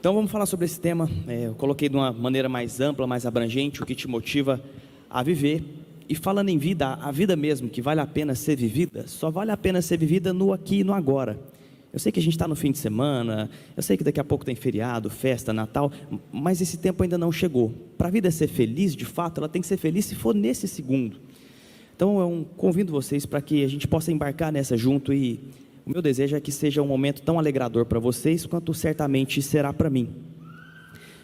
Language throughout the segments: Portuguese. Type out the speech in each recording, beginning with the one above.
Então vamos falar sobre esse tema. Eu coloquei de uma maneira mais ampla, mais abrangente, o que te motiva a viver. E falando em vida, a vida mesmo, que vale a pena ser vivida, só vale a pena ser vivida no aqui e no agora. Eu sei que a gente está no fim de semana, eu sei que daqui a pouco tem feriado, festa, Natal, mas esse tempo ainda não chegou. Para a vida ser feliz, de fato, ela tem que ser feliz se for nesse segundo. Então eu convido vocês para que a gente possa embarcar nessa junto, e o meu desejo é que seja um momento tão alegrador para vocês, quanto certamente será para mim.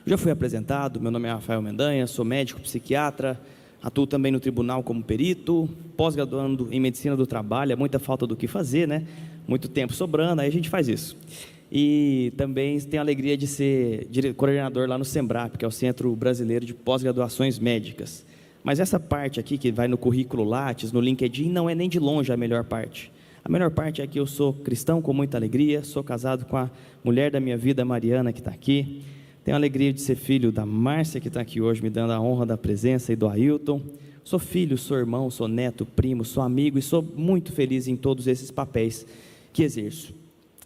Já fui apresentado, meu nome é Rafael Mendanha, sou médico psiquiatra, atuo também no tribunal como perito, pós-graduando em medicina do trabalho. É muita falta do que fazer, né? Muito tempo sobrando, aí a gente faz isso. E também tenho a alegria de ser coordenador lá no SEMBRAP, que é o Centro Brasileiro de Pós-Graduações Médicas. Mas essa parte aqui, que vai no currículo Lattes, no LinkedIn, não é nem de longe a melhor parte. A melhor parte é que eu sou cristão com muita alegria, sou casado com a mulher da minha vida, Mariana, que está aqui. Tenho a alegria de ser filho da Márcia, que está aqui hoje, me dando a honra da presença, e do Ailton. Sou filho, sou irmão, sou neto, primo, sou amigo, e sou muito feliz em todos esses papéis que exerço.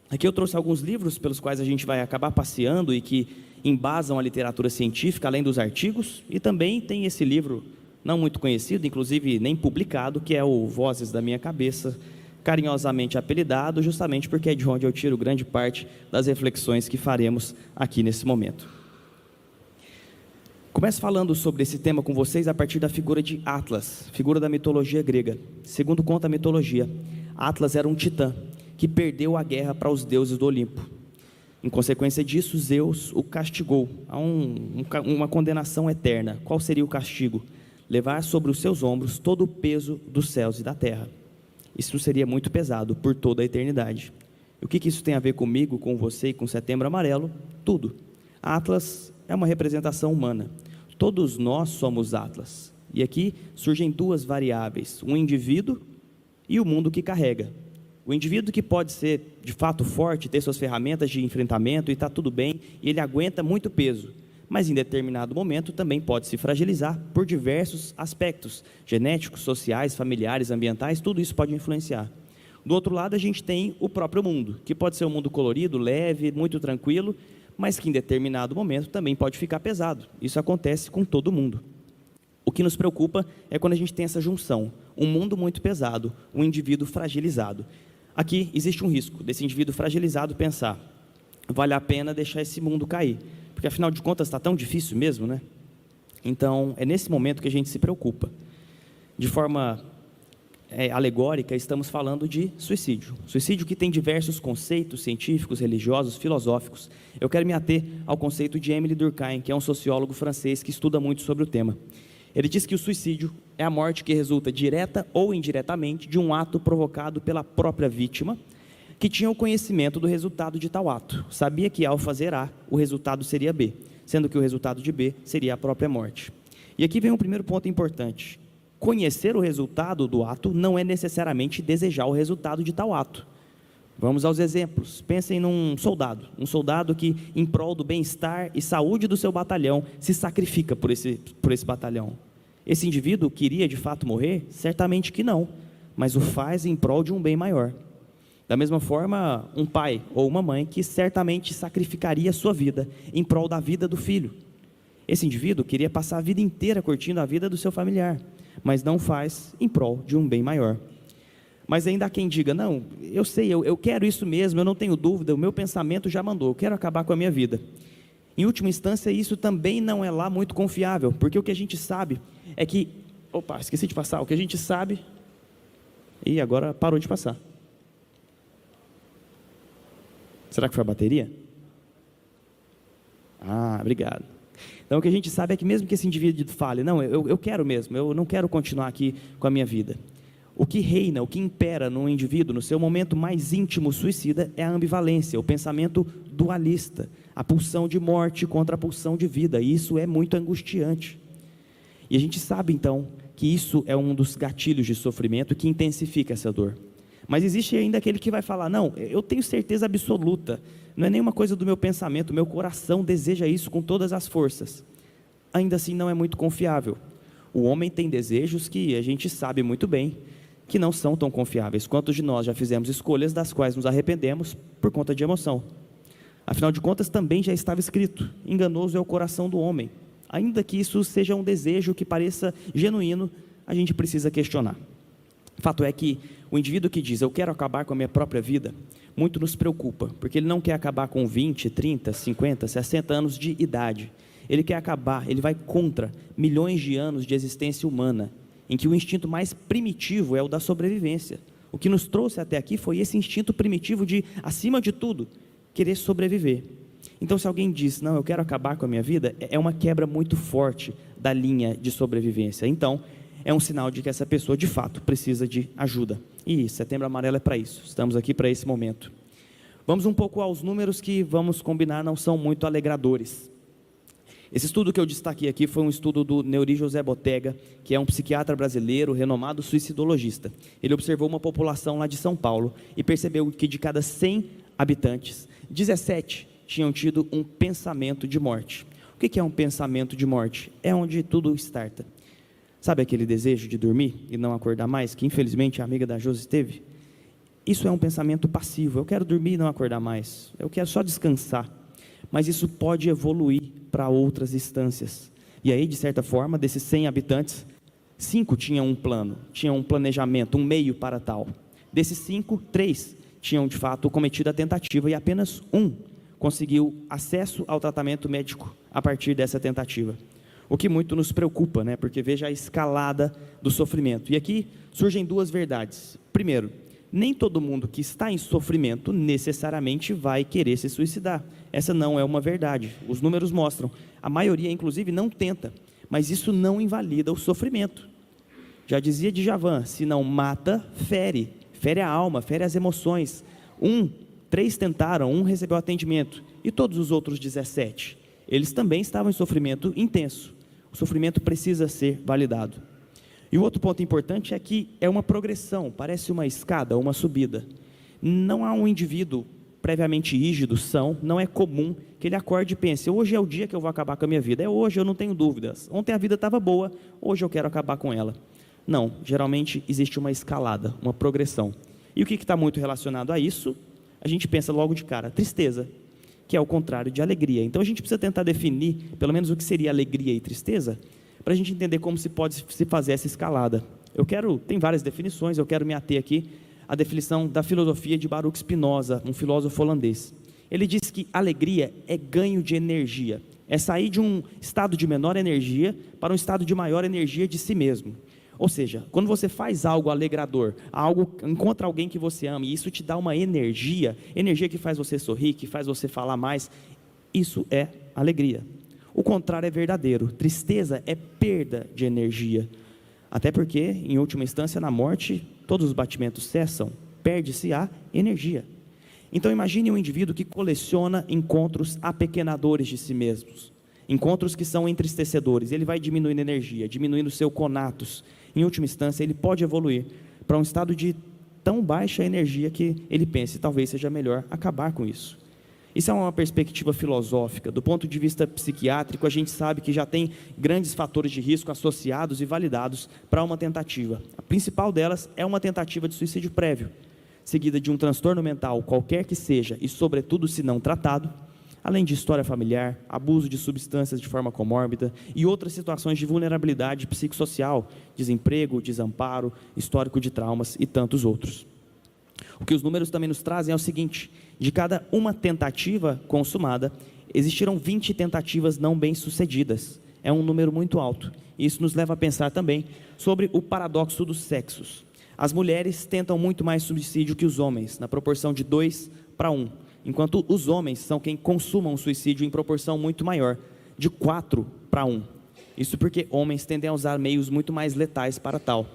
Aqui eu trouxe alguns livros pelos quais a gente vai acabar passeando e que embasam a literatura científica, além dos artigos, e também tem esse livro não muito conhecido, inclusive nem publicado, que é o Vozes da Minha Cabeça, carinhosamente apelidado, justamente porque é de onde eu tiro grande parte das reflexões que faremos aqui nesse momento. Começo falando sobre esse tema com vocês a partir da figura de Atlas, figura da mitologia grega. Segundo conta a mitologia, Atlas era um titã que perdeu a guerra para os deuses do Olimpo. Em consequência disso, Zeus o castigou a uma condenação eterna. Qual seria o castigo? Levar sobre os seus ombros todo o peso dos céus e da terra. Isso seria muito pesado por toda a eternidade. E o que isso tem a ver comigo, com você e com Setembro Amarelo? Tudo. Atlas é uma representação humana. Todos nós somos Atlas. E aqui surgem duas variáveis: um indivíduo e o mundo que carrega. O indivíduo, que pode ser de fato forte, ter suas ferramentas de enfrentamento e está tudo bem, e ele aguenta muito peso, mas em determinado momento também pode se fragilizar por diversos aspectos, genéticos, sociais, familiares, ambientais, tudo isso pode influenciar. Do outro lado, a gente tem o próprio mundo, que pode ser um mundo colorido, leve, muito tranquilo, mas que em determinado momento também pode ficar pesado. Isso acontece com todo mundo. O que nos preocupa é quando a gente tem essa junção, um mundo muito pesado, um indivíduo fragilizado. Aqui existe um risco desse indivíduo fragilizado pensar: vale a pena deixar esse mundo cair, porque afinal de contas está tão difícil mesmo, né? Então é nesse momento que a gente se preocupa. De forma alegórica, estamos falando de suicídio. Suicídio que tem diversos conceitos científicos, religiosos, filosóficos. Eu quero me ater ao conceito de Émile Durkheim, que é um sociólogo francês que estuda muito sobre o tema. Ele diz que o suicídio é a morte que resulta direta ou indiretamente de um ato provocado pela própria vítima, que tinha o conhecimento do resultado de tal ato. Sabia que ao fazer A, o resultado seria B, sendo que o resultado de B seria a própria morte. E aqui vem um primeiro ponto importante. Conhecer o resultado do ato não é necessariamente desejar o resultado de tal ato. Vamos aos exemplos. Pensem num soldado. Um soldado que, em prol do bem-estar e saúde do seu batalhão, se sacrifica por esse batalhão. Esse indivíduo queria de fato morrer? Certamente que não, mas o faz em prol de um bem maior. Da mesma forma, um pai ou uma mãe que certamente sacrificaria a sua vida em prol da vida do filho. Esse indivíduo queria passar a vida inteira curtindo a vida do seu familiar, mas não faz em prol de um bem maior. Mas ainda há quem diga: não, eu sei, eu quero isso mesmo, eu não tenho dúvida, o meu pensamento já mandou, eu quero acabar com a minha vida. Em última instância, isso também não é lá muito confiável, porque o que a gente sabe é que... Opa, esqueci de passar. O que a gente sabe... E agora parou de passar. Será que foi a bateria? Ah, obrigado. Então o que a gente sabe é que mesmo que esse indivíduo fale: não, eu quero mesmo, eu não quero continuar aqui com a minha vida. O que reina, o que impera no indivíduo, no seu momento mais íntimo suicida, é a ambivalência, o pensamento dualista, a pulsão de morte contra a pulsão de vida, e isso é muito angustiante. E a gente sabe então que isso é um dos gatilhos de sofrimento que intensifica essa dor. Mas existe ainda aquele que vai falar: não, eu tenho certeza absoluta, não é nenhuma coisa do meu pensamento, meu coração deseja isso com todas as forças. Ainda assim não é muito confiável. O homem tem desejos que a gente sabe muito bem que não são tão confiáveis. Quantos de nós já fizemos escolhas das quais nos arrependemos por conta de emoção? Afinal de contas, também já estava escrito: enganoso é o coração do homem. Ainda que isso seja um desejo que pareça genuíno, a gente precisa questionar. Fato é que o indivíduo que diz: eu quero acabar com a minha própria vida, muito nos preocupa, porque ele não quer acabar com 20, 30, 50, 60 anos de idade. Ele quer acabar, ele vai contra milhões de anos de existência humana, em que o instinto mais primitivo é o da sobrevivência. O que nos trouxe até aqui foi esse instinto primitivo de, acima de tudo, querer sobreviver. Então, se alguém diz: não, eu quero acabar com a minha vida, é uma quebra muito forte da linha de sobrevivência. Então, é um sinal de que essa pessoa, de fato, precisa de ajuda. E Setembro Amarelo é para isso, estamos aqui para esse momento. Vamos um pouco aos números que, vamos combinar, não são muito alegradores. Esse estudo que eu destaquei aqui foi um estudo do Neuri José Botega, que é um psiquiatra brasileiro, renomado suicidologista. Ele observou uma população lá de São Paulo e percebeu que de cada 100 habitantes, 17 tinham tido um pensamento de morte. O que é um pensamento de morte? É onde tudo starta. Sabe aquele desejo de dormir e não acordar mais, que infelizmente a amiga da Josi teve? Isso é um pensamento passivo. Eu quero dormir e não acordar mais. Eu quero só descansar. Mas isso pode evoluir para outras instâncias. E aí, de certa forma, desses 100 habitantes, 5 tinham um plano, tinham um planejamento, um meio para tal. Desses 5, 3 tinham de fato cometido a tentativa e apenas 1 conseguiu acesso ao tratamento médico a partir dessa tentativa. O que muito nos preocupa, né? Porque veja a escalada do sofrimento. E aqui surgem duas verdades. Primeiro, nem todo mundo que está em sofrimento necessariamente vai querer se suicidar. Essa não é uma verdade. Os números mostram. A maioria, inclusive, não tenta. Mas isso não invalida o sofrimento. Já dizia Djavan: se não mata, fere. Fere a alma, fere as emoções. 3 tentaram, 1 recebeu atendimento. E todos os outros 17? Eles também estavam em sofrimento intenso. O sofrimento precisa ser validado. E o outro ponto importante é que é uma progressão, parece uma escada, uma subida. Não há um indivíduo previamente rígido, são, não é comum que ele acorde e pense: hoje é o dia que eu vou acabar com a minha vida, é hoje, eu não tenho dúvidas. Ontem a vida estava boa, hoje eu quero acabar com ela. Não, geralmente existe uma escalada, uma progressão. E o que está muito relacionado a isso? A gente pensa logo de cara: tristeza, que é o contrário de alegria. Então a gente precisa tentar definir, pelo menos, o que seria alegria e tristeza, para a gente entender como se pode se fazer essa escalada. Tem várias definições, eu quero me ater aqui à definição da filosofia de Baruch Spinoza, um filósofo holandês. Ele diz que alegria é ganho de energia, é sair de um estado de menor energia para um estado de maior energia de si mesmo. Ou seja, quando você faz algo alegrador, encontra alguém que você ama, e isso te dá uma energia que faz você sorrir, que faz você falar mais, isso é alegria. O contrário é verdadeiro. Tristeza é perda de energia. Até porque, em última instância, na morte, todos os batimentos cessam, perde-se a energia. Então imagine um indivíduo que coleciona encontros apequenadores de si mesmos, encontros que são entristecedores. Ele vai diminuindo a energia, diminuindo o seu conatos. Em última instância, ele pode evoluir para um estado de tão baixa energia que ele pense: talvez seja melhor acabar com isso. Isso é uma perspectiva filosófica. Do ponto de vista psiquiátrico, a gente sabe que já tem grandes fatores de risco associados e validados para uma tentativa. A principal delas é uma tentativa de suicídio prévio, seguida de um transtorno mental, qualquer que seja, e sobretudo se não tratado, além de história familiar, abuso de substâncias de forma comórbida e outras situações de vulnerabilidade psicossocial, desemprego, desamparo, histórico de traumas e tantos outros. O que os números também nos trazem é o seguinte: de cada uma tentativa consumada, existiram 20 tentativas não bem-sucedidas. É um número muito alto. Isso nos leva a pensar também sobre o paradoxo dos sexos. As mulheres tentam muito mais suicídio que os homens, na proporção de 2 para 1, enquanto os homens são quem consumam o suicídio em proporção muito maior, de 4 para 1. Isso porque homens tendem a usar meios muito mais letais para tal.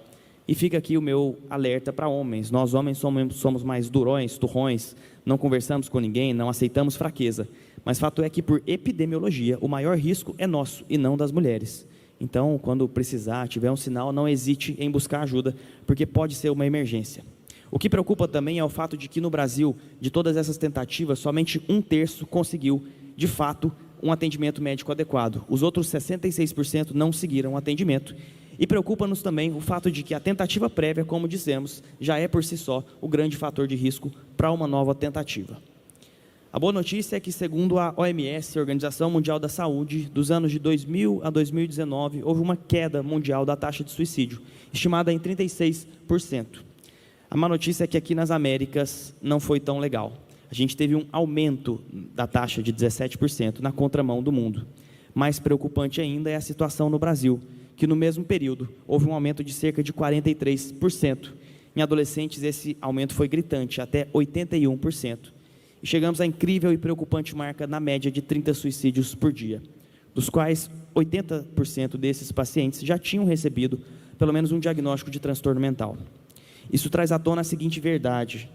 E fica aqui o meu alerta para homens. Nós homens somos mais durões, turrões, não conversamos com ninguém, não aceitamos fraqueza. Mas fato é que, por epidemiologia, o maior risco é nosso e não das mulheres. Então, quando precisar, tiver um sinal, não hesite em buscar ajuda, porque pode ser uma emergência. O que preocupa também é o fato de que no Brasil, de todas essas tentativas, somente 1/3 conseguiu, de fato, um atendimento médico adequado. Os outros 66% não seguiram o atendimento. E preocupa-nos também o fato de que a tentativa prévia, como dissemos, já é por si só o grande fator de risco para uma nova tentativa. A boa notícia é que, segundo a OMS, a Organização Mundial da Saúde, dos anos de 2000 a 2019, houve uma queda mundial da taxa de suicídio, estimada em 36%. A má notícia é que aqui nas Américas não foi tão legal. A gente teve um aumento da taxa de 17% na contramão do mundo. Mais preocupante ainda é a situação no Brasil, que no mesmo período houve um aumento de cerca de 43%. Em adolescentes, esse aumento foi gritante, até 81%. E chegamos à incrível e preocupante marca na média de 30 suicídios por dia, dos quais 80% desses pacientes já tinham recebido pelo menos um diagnóstico de transtorno mental. Isso traz à tona a seguinte verdade: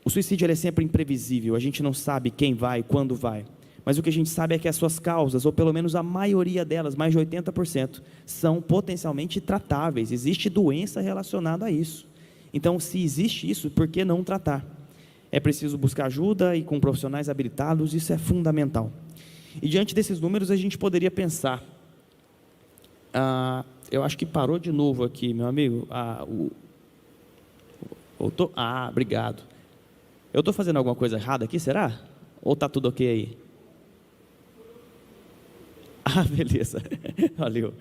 o suicídio é sempre imprevisível, a gente não sabe quem vai, quando vai, mas o que a gente sabe é que as suas causas, ou pelo menos a maioria delas, mais de 80%, são potencialmente tratáveis, existe doença relacionada a isso. Então, se existe isso, por que não tratar? É preciso buscar ajuda e com profissionais habilitados, isso é fundamental. E diante desses números a gente poderia pensar, eu acho que parou de novo aqui, meu amigo, obrigado. Eu estou fazendo alguma coisa errada aqui, será? Ou está tudo ok aí? Beleza, valeu.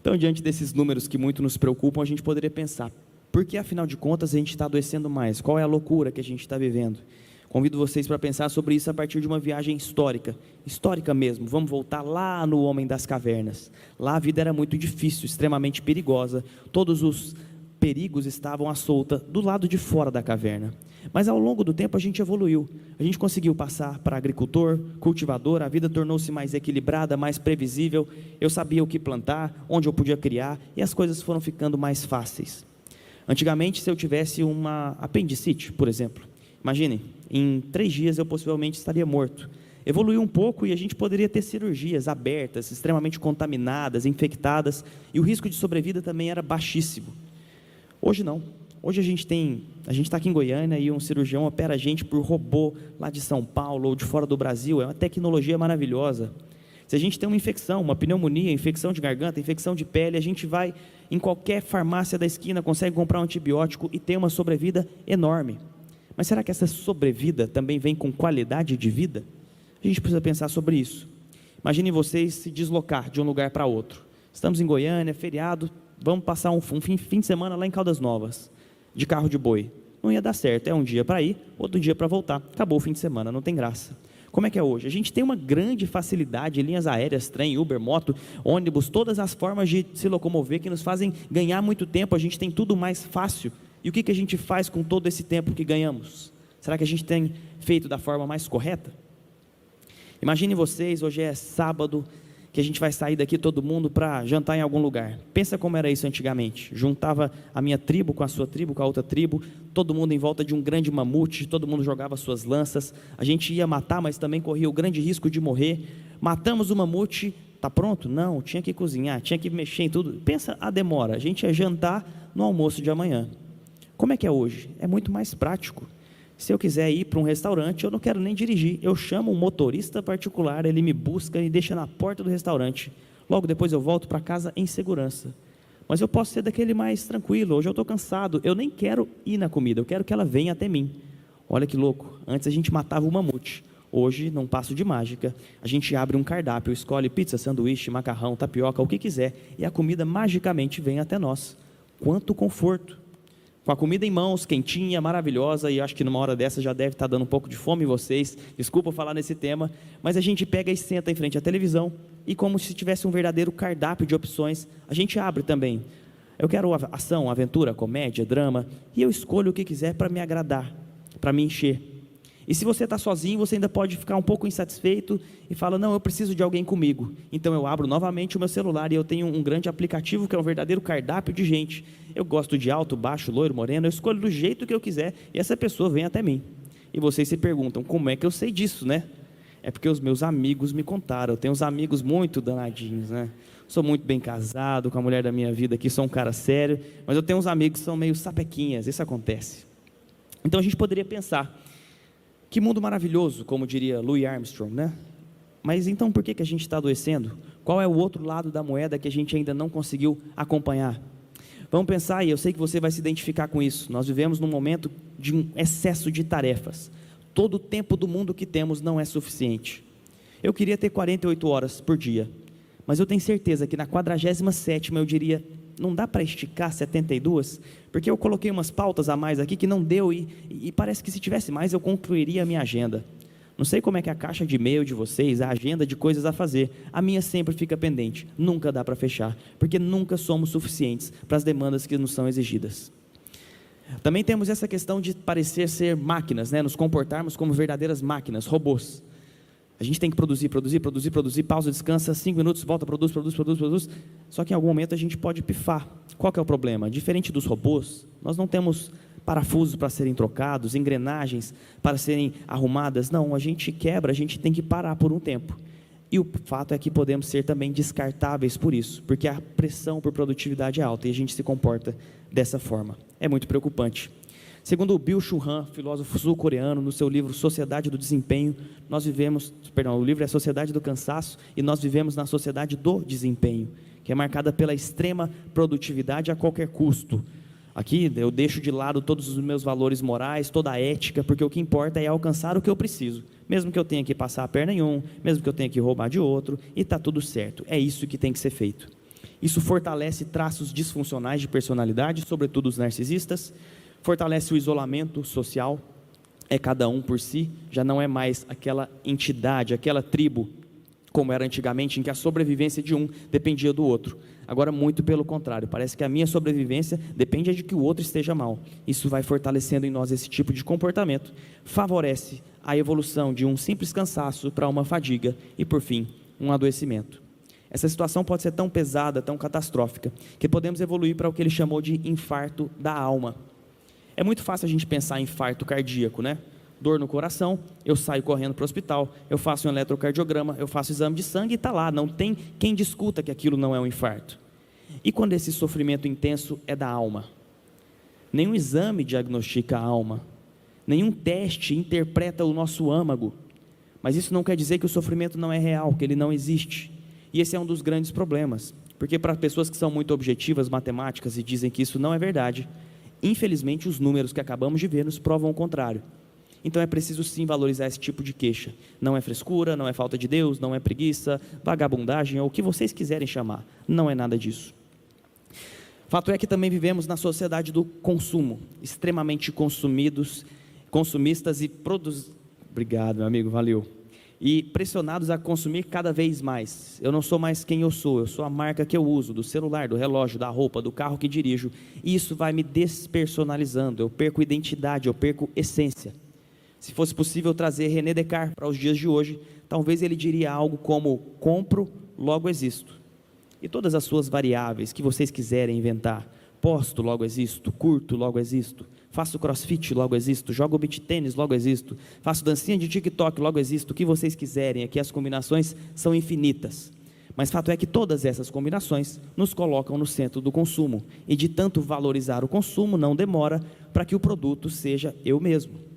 Então, diante desses números que muito nos preocupam, a gente poderia pensar, por que afinal de contas a gente está adoecendo mais? Qual é a loucura que a gente está vivendo? Convido vocês para pensar sobre isso a partir de uma viagem histórica mesmo. Vamos voltar lá no Homem das Cavernas. Lá a vida era muito difícil, extremamente perigosa, todos os perigos estavam à solta do lado de fora da caverna. Mas ao longo do tempo a gente evoluiu, a gente conseguiu passar para agricultor, cultivador, a vida tornou-se mais equilibrada, mais previsível, eu sabia o que plantar, onde eu podia criar, e as coisas foram ficando mais fáceis. Antigamente, se eu tivesse uma apendicite, por exemplo, imaginem, em 3 dias eu possivelmente estaria morto. Evoluiu um pouco e a gente poderia ter cirurgias abertas, extremamente contaminadas, infectadas, e o risco de sobrevida também era baixíssimo. Hoje não. Hoje a gente está aqui em Goiânia e um cirurgião opera a gente por robô lá de São Paulo ou de fora do Brasil. É uma tecnologia maravilhosa. Se a gente tem uma infecção, uma pneumonia, infecção de garganta, infecção de pele, a gente vai em qualquer farmácia da esquina, consegue comprar um antibiótico e tem uma sobrevida enorme. Mas será que essa sobrevida também vem com qualidade de vida? A gente precisa pensar sobre isso. Imaginem vocês se deslocar de um lugar para outro. Estamos em Goiânia, feriado, vamos passar um fim de semana lá em Caldas Novas, de carro de boi. Não ia dar certo, é um dia para ir, outro dia para voltar, acabou o fim de semana, não tem graça. Como é que é hoje? A gente tem uma grande facilidade, linhas aéreas, trem, Uber, moto, ônibus, todas as formas de se locomover que nos fazem ganhar muito tempo, a gente tem tudo mais fácil. E o que a gente faz com todo esse tempo que ganhamos? Será que a gente tem feito da forma mais correta? Imagine vocês, hoje é sábado, que a gente vai sair daqui todo mundo para jantar em algum lugar. Pensa como era isso antigamente. Juntava a minha tribo com a sua tribo, com a outra tribo, todo mundo em volta de um grande mamute, todo mundo jogava suas lanças, a gente ia matar, mas também corria o grande risco de morrer. Matamos o mamute, está pronto? Não, tinha que cozinhar, tinha que mexer em tudo. Pensa a demora, a gente ia jantar no almoço de amanhã. Como é que é hoje? É muito mais prático. Se eu quiser ir para um restaurante, eu não quero nem dirigir, eu chamo um motorista particular, ele me busca e deixa na porta do restaurante, logo depois eu volto para casa em segurança. Mas eu posso ser daquele mais tranquilo, hoje eu estou cansado, eu nem quero ir na comida, eu quero que ela venha até mim. Olha que louco, antes a gente matava o mamute, hoje, num passo de mágica, a gente abre um cardápio, escolhe pizza, sanduíche, macarrão, tapioca, o que quiser, e a comida magicamente vem até nós. Quanto conforto! Com a comida em mãos, quentinha, maravilhosa, e acho que numa hora dessa já deve estar dando um pouco de fome em vocês, desculpa falar nesse tema, mas a gente pega e senta em frente à televisão, e como se tivesse um verdadeiro cardápio de opções, a gente abre também. Eu quero ação, aventura, comédia, drama, e eu escolho o que quiser para me agradar, para me encher. E se você está sozinho, você ainda pode ficar um pouco insatisfeito e fala, não, eu preciso de alguém comigo. Então eu abro novamente o meu celular e eu tenho um grande aplicativo que é um verdadeiro cardápio de gente. Eu gosto de alto, baixo, loiro, moreno, eu escolho do jeito que eu quiser e essa pessoa vem até mim. E vocês se perguntam, como é que eu sei disso, né? É porque os meus amigos me contaram. Eu tenho uns amigos muito danadinhos, né? Sou muito bem casado com a mulher da minha vida aqui, sou um cara sério, mas eu tenho uns amigos que são meio sapequinhas, isso acontece. Então a gente poderia pensar, que mundo maravilhoso, como diria Louis Armstrong, né? Mas então por que a gente está adoecendo? Qual é o outro lado da moeda que a gente ainda não conseguiu acompanhar? Vamos pensar, e eu sei que você vai se identificar com isso. Nós vivemos num momento de um excesso de tarefas. Todo o tempo do mundo que temos não é suficiente. Eu queria ter 48 horas por dia, mas eu tenho certeza que na 47ª eu diria, não dá para esticar 72? Porque eu coloquei umas pautas a mais aqui que não deu e parece que se tivesse mais eu concluiria a minha agenda. Não sei como é que é a caixa de e-mail de vocês, a agenda de coisas a fazer, a minha sempre fica pendente, nunca dá para fechar, porque nunca somos suficientes para as demandas que nos são exigidas. Também temos essa questão de parecer ser máquinas, nos comportarmos como verdadeiras máquinas, robôs. A gente tem que produzir, pausa, descansa, 5 minutos, volta, produz. Só que em algum momento a gente pode pifar. Qual que é o problema? Diferente dos robôs, nós não temos parafusos para serem trocados, engrenagens para serem arrumadas. Não, a gente quebra, a gente tem que parar por um tempo. E o fato é que podemos ser também descartáveis por isso, porque a pressão por produtividade é alta e a gente se comporta dessa forma. É muito preocupante. Segundo o Byung-Chul Han, filósofo sul-coreano, no seu livro Sociedade do Desempenho, o livro é Sociedade do Cansaço, e nós vivemos na sociedade do desempenho, que é marcada pela extrema produtividade a qualquer custo. Aqui eu deixo de lado todos os meus valores morais, toda a ética, porque o que importa é alcançar o que eu preciso, mesmo que eu tenha que passar a perna em um, mesmo que eu tenha que roubar de outro, e está tudo certo, é isso que tem que ser feito. Isso fortalece traços disfuncionais de personalidade, sobretudo os narcisistas, fortalece o isolamento social, é cada um por si, já não é mais aquela entidade, aquela tribo, como era antigamente, em que a sobrevivência de um dependia do outro. Agora, muito pelo contrário, parece que a minha sobrevivência depende de que o outro esteja mal. Isso vai fortalecendo em nós esse tipo de comportamento, favorece a evolução de um simples cansaço para uma fadiga e, por fim, um adoecimento. Essa situação pode ser tão pesada, tão catastrófica, que podemos evoluir para o que ele chamou de infarto da alma. É muito fácil a gente pensar em infarto cardíaco, Dor no coração, eu saio correndo para o hospital, eu faço um eletrocardiograma, eu faço exame de sangue e está lá, não tem quem discuta que aquilo não é um infarto. E quando esse sofrimento intenso é da alma? Nenhum exame diagnostica a alma, nenhum teste interpreta o nosso âmago, mas isso não quer dizer que o sofrimento não é real, que ele não existe. E esse é um dos grandes problemas, porque para pessoas que são muito objetivas, matemáticas, e dizem que isso não é verdade, infelizmente os números que acabamos de ver nos provam o contrário. Então é preciso sim valorizar esse tipo de queixa. Não é frescura, não é falta de Deus, não é preguiça, vagabundagem, ou o que vocês quiserem chamar. Não é nada disso. Fato é que também vivemos na sociedade do consumo, extremamente consumistas e Obrigado, meu amigo, valeu. E pressionados a consumir cada vez mais. Eu não sou mais quem eu sou a marca que eu uso, do celular, do relógio, da roupa, do carro que dirijo. E isso vai me despersonalizando, eu perco identidade, eu perco essência. Se fosse possível trazer René Descartes para os dias de hoje, talvez ele diria algo como: compro, logo existo. E todas as suas variáveis que vocês quiserem inventar, posto, logo existo, curto, logo existo, faço crossfit, logo existo, jogo beach tênis, logo existo, faço dancinha de TikTok, logo existo, o que vocês quiserem, aqui as combinações são infinitas. Mas fato é que todas essas combinações nos colocam no centro do consumo, e de tanto valorizar o consumo, não demora para que o produto seja eu mesmo.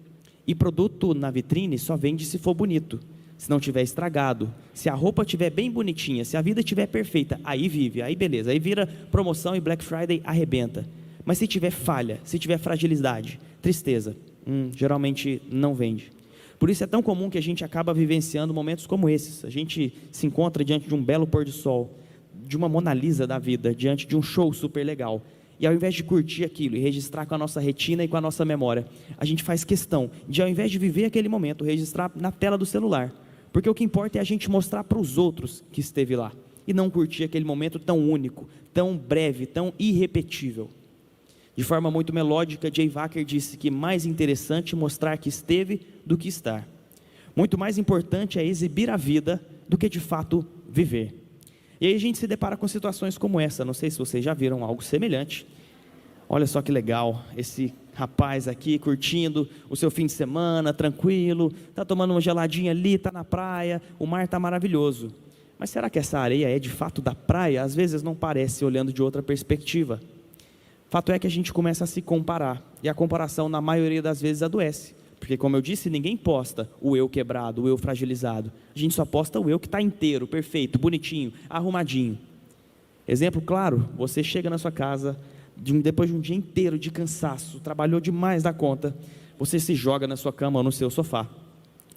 E produto na vitrine só vende se for bonito, se não tiver estragado, se a roupa estiver bem bonitinha, se a vida estiver perfeita, aí vive, aí beleza, aí vira promoção e Black Friday arrebenta. Mas se tiver falha, se tiver fragilidade, tristeza, geralmente não vende. Por isso é tão comum que a gente acaba vivenciando momentos como esses. A gente se encontra diante de um belo pôr do sol, de uma Mona Lisa da vida, diante de um show super legal. E ao invés de curtir aquilo e registrar com a nossa retina e com a nossa memória, a gente faz questão de, ao invés de viver aquele momento, registrar na tela do celular. Porque o que importa é a gente mostrar para os outros que esteve lá, e não curtir aquele momento tão único, tão breve, tão irrepetível. De forma muito melódica, Jay Wacker disse que mais interessante mostrar que esteve do que estar. Muito mais importante é exibir a vida do que de fato viver. E aí a gente se depara com situações como essa, não sei se vocês já viram algo semelhante. Olha só que legal, esse rapaz aqui curtindo o seu fim de semana, tranquilo, está tomando uma geladinha ali, está na praia, o mar está maravilhoso. Mas será que essa areia é de fato da praia? Às vezes não parece, olhando de outra perspectiva. Fato é que a gente começa a se comparar, e a comparação na maioria das vezes adoece. Porque, como eu disse, ninguém posta o eu quebrado, o eu fragilizado. A gente só posta o eu que está inteiro, perfeito, bonitinho, arrumadinho. Exemplo claro, você chega na sua casa, depois de um dia inteiro de cansaço, trabalhou demais da conta, Você se joga na sua cama ou no seu sofá,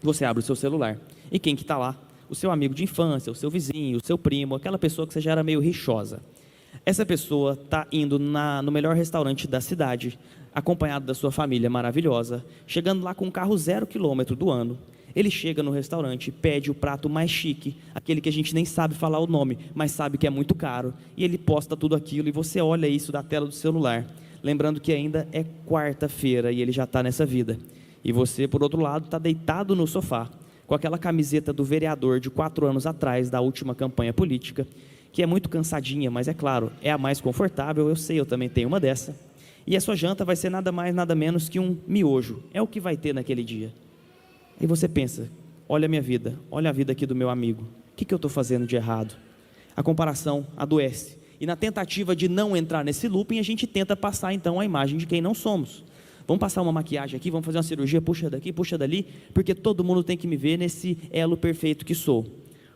você abre o seu celular, e quem que está lá? O seu amigo de infância, o seu vizinho, o seu primo, aquela pessoa que você já era meio rixosa. Essa pessoa está indo no melhor restaurante da cidade, acompanhado da sua família maravilhosa, chegando lá com um carro 0 km do ano. Ele chega no restaurante, pede o prato mais chique, aquele que a gente nem sabe falar o nome, mas sabe que é muito caro, e ele posta tudo aquilo, e você olha isso da tela do celular, lembrando que ainda é quarta-feira, e ele já está nessa vida. E você, por outro lado, está deitado no sofá, com aquela camiseta do vereador de 4 anos atrás, da última campanha política, que é muito cansadinha, mas é claro, é a mais confortável, eu sei, eu também tenho uma dessa. E a sua janta vai ser nada mais, nada menos que um miojo, é o que vai ter naquele dia. E você pensa, olha a minha vida, olha a vida aqui do meu amigo, o que eu estou fazendo de errado? A comparação adoece, e na tentativa de não entrar nesse looping, a gente tenta passar então a imagem de quem não somos. Vamos passar uma maquiagem aqui, vamos fazer uma cirurgia, puxa daqui, puxa dali, porque todo mundo tem que me ver nesse elo perfeito que sou.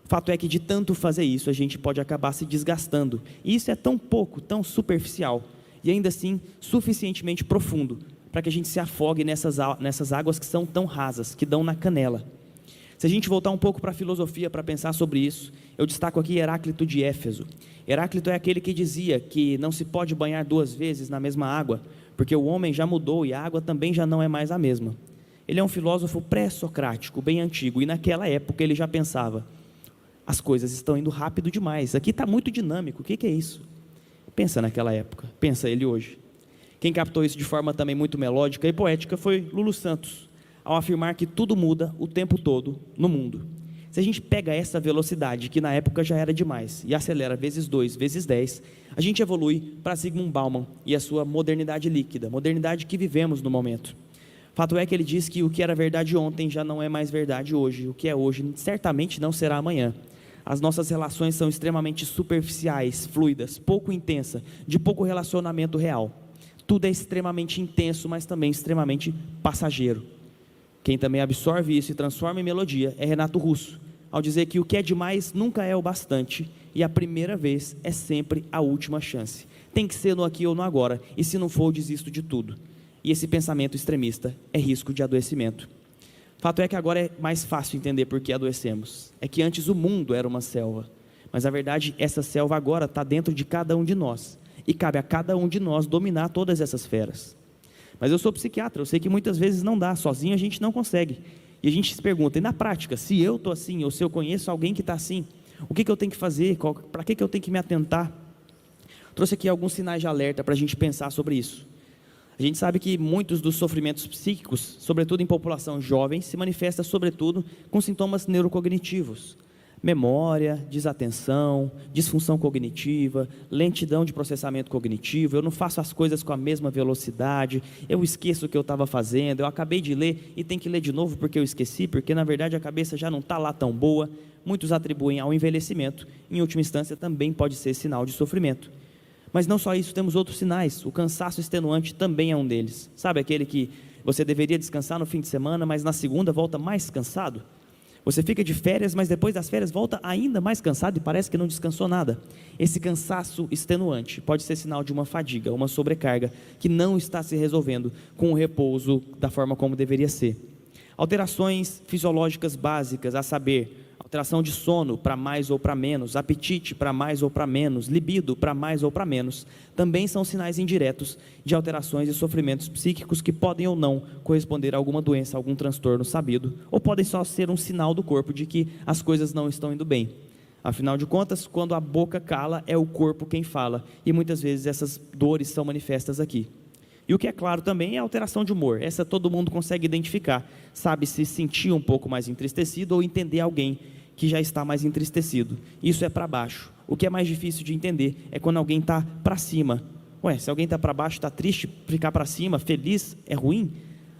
O fato é que de tanto fazer isso, a gente pode acabar se desgastando, e isso é tão pouco, tão superficial, e ainda assim suficientemente profundo, para que a gente se afogue nessas águas que são tão rasas, que dão na canela. Se a gente voltar um pouco para a filosofia para pensar sobre isso, eu destaco aqui Heráclito de Éfeso. Heráclito é aquele que dizia que não se pode banhar 2 vezes na mesma água, porque o homem já mudou e a água também já não é mais a mesma. Ele é um filósofo pré-socrático, bem antigo, e naquela época ele já pensava, as coisas estão indo rápido demais, aqui está muito dinâmico, o que é isso? Pensa naquela época, pensa ele hoje. Quem captou isso de forma também muito melódica e poética foi Lulu Santos, ao afirmar que tudo muda o tempo todo no mundo. Se a gente pega essa velocidade, que na época já era demais, e acelera vezes 2, vezes 10, a gente evolui para Zygmunt Bauman e a sua modernidade líquida, modernidade que vivemos no momento. Fato é que ele diz que o que era verdade ontem já não é mais verdade hoje, o que é hoje certamente não será amanhã. As nossas relações são extremamente superficiais, fluidas, pouco intensa, de pouco relacionamento real. Tudo é extremamente intenso, mas também extremamente passageiro. Quem também absorve isso e transforma em melodia é Renato Russo, ao dizer que o que é demais nunca é o bastante, e a primeira vez é sempre a última chance. Tem que ser no aqui ou no agora, e se não for, eu desisto de tudo. E esse pensamento extremista é risco de adoecimento. Fato é que agora é mais fácil entender por que adoecemos. É que antes o mundo era uma selva, mas na verdade essa selva agora está dentro de cada um de nós, e cabe a cada um de nós dominar todas essas feras. Mas eu sou psiquiatra, eu sei que muitas vezes não dá, sozinho a gente não consegue. E a gente se pergunta, e na prática, se eu estou assim, ou se eu conheço alguém que está assim, o que eu tenho que fazer, para que eu tenho que me atentar? Trouxe aqui alguns sinais de alerta para a gente pensar sobre isso. A gente sabe que muitos dos sofrimentos psíquicos, sobretudo em população jovem, se manifesta sobretudo com sintomas neurocognitivos. Memória, desatenção, disfunção cognitiva, lentidão de processamento cognitivo, eu não faço as coisas com a mesma velocidade, eu esqueço o que eu estava fazendo, eu acabei de ler e tenho que ler de novo porque eu esqueci, porque na verdade a cabeça já não está lá tão boa. Muitos atribuem ao envelhecimento, em última instância também pode ser sinal de sofrimento. Mas não só isso, temos outros sinais, o cansaço extenuante também é um deles. Sabe aquele que você deveria descansar no fim de semana, mas na segunda volta mais cansado? Você fica de férias, mas depois das férias volta ainda mais cansado e parece que não descansou nada. Esse cansaço extenuante pode ser sinal de uma fadiga, uma sobrecarga, que não está se resolvendo com o repouso da forma como deveria ser. Alterações fisiológicas básicas, a saber, alteração de sono para mais ou para menos, apetite para mais ou para menos, libido para mais ou para menos, também são sinais indiretos de alterações e sofrimentos psíquicos que podem ou não corresponder a alguma doença, algum transtorno sabido, ou podem só ser um sinal do corpo de que as coisas não estão indo bem. Afinal de contas, quando a boca cala, é o corpo quem fala, e muitas vezes essas dores são manifestas aqui. E o que é claro também é a alteração de humor. Essa todo mundo consegue identificar, sabe se sentir um pouco mais entristecido ou entender alguém que já está mais entristecido. Isso é para baixo. O que é mais difícil de entender é quando alguém está para cima. Ué, se alguém está para baixo, está triste, ficar para cima, feliz, é ruim?